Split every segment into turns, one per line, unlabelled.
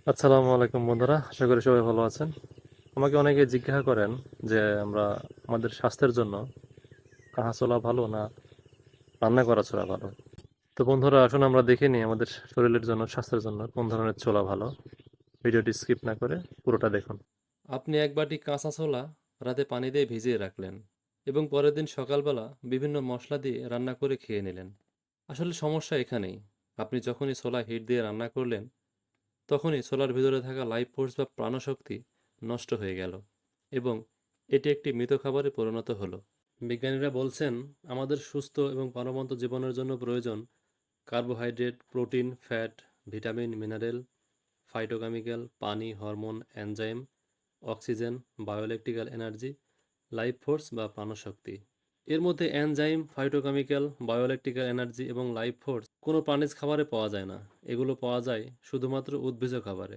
আসসালামু আলাইকুম বন্ধুরা, আশা করি সবাই ভালো আছেন। আমাকে অনেকে জিজ্ঞাসা করেন যে আমরা আমাদের স্বাস্থ্যের জন্য কাঁচা ছোলা ভালো না রান্না করা ছোলা ভালো। তো বন্ধুরা, আসুন আমরা দেখে নিই আমাদের শরীরের জন্য, স্বাস্থ্যের জন্য কোন ধরনের ছোলা ভালো। ভিডিওটি স্কিপ না করে পুরোটা দেখুন। আপনি এক বাটি কাঁচা ছোলা রাতে পানি দিয়ে ভিজিয়ে রাখলেন এবং পরের দিন সকালবেলা বিভিন্ন মশলা দিয়ে রান্না করে খেয়ে নিলেন। আসলে সমস্যা এখানেই, আপনি যখনই ছোলা হিট দিয়ে রান্না করলেন তখনই ছোলার ভিতরে থাকা লাইফ ফোর্স বা প্রাণশক্তি নষ্ট হয়ে গেল এবং এটি একটি মৃত খাবারে পরিণত হলো। বিজ্ঞানীরা বলছেন আমাদের সুস্থ এবং প্রাণবন্ত জীবনের জন্য প্রয়োজন carbohydrate, protein, fat, vitamin, mineral, phytochemical, পানি, hormone, enzyme, oxygen, bioelectrical energy, life force বা প্রাণশক্তি। এর মধ্যে এনজাইম, ফাইটোকেমিক্যাল, বায়োইলেকট্রিক্যাল এনার্জি এবং লাইফ ফোর্স কোনো প্রাণীজ খাবারে পাওয়া যায় না। এগুলো পাওয়া যায় শুধুমাত্র উদ্ভিজ খাবারে।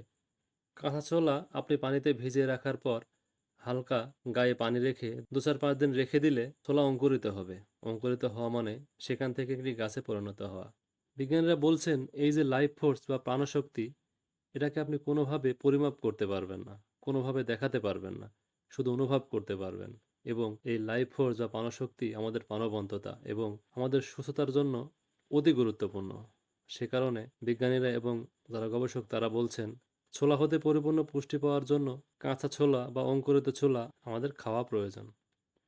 কাঁচা ছোলা আপনি পানিতে ভিজিয়ে রাখার পর হালকা গায়ে পানি রেখে 2-4-5 দিন রেখে দিলে ছোলা অঙ্কুরিত হবে। অঙ্কুরিত হওয়া মানে সেখান থেকে একটি গাছে পরিণত হওয়া। বিজ্ঞানীরা বলছেন এই যে লাইফ ফোর্স বা প্রাণশক্তি, এটাকে আপনি কোনোভাবে পরিমাপ করতে পারবেন না, কোনোভাবে দেখাতে পারবেন না, শুধু অনুভব করতে পারবেন। এবং এই লাইফ ফোর্স বা প্রাণশক্তি আমাদের প্রাণবন্ততা এবং আমাদের সুস্থতার জন্য অতি গুরুত্বপূর্ণ। সে কারণে বিজ্ঞানীরা এবং যারা গবেষক তারা বলছেন ছোলা হতে পরিপূর্ণ পুষ্টি পাওয়ার জন্য কাঁচা ছোলা বা অঙ্কুরিত ছোলা আমাদের খাওয়া প্রয়োজন।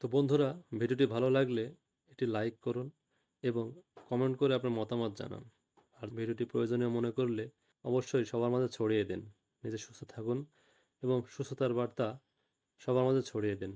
তো বন্ধুরা, ভিডিওটি ভালো লাগলে এটি লাইক করুন এবং কমেন্ট করে আপনার মতামত জানান। আর ভিডিওটি প্রয়োজনীয় মনে করলে অবশ্যই সবার মাঝে ছড়িয়ে দিন। নিজে সুস্থ থাকুন এবং সুস্থতার বার্তা সবার মাঝে ছড়িয়ে দিন।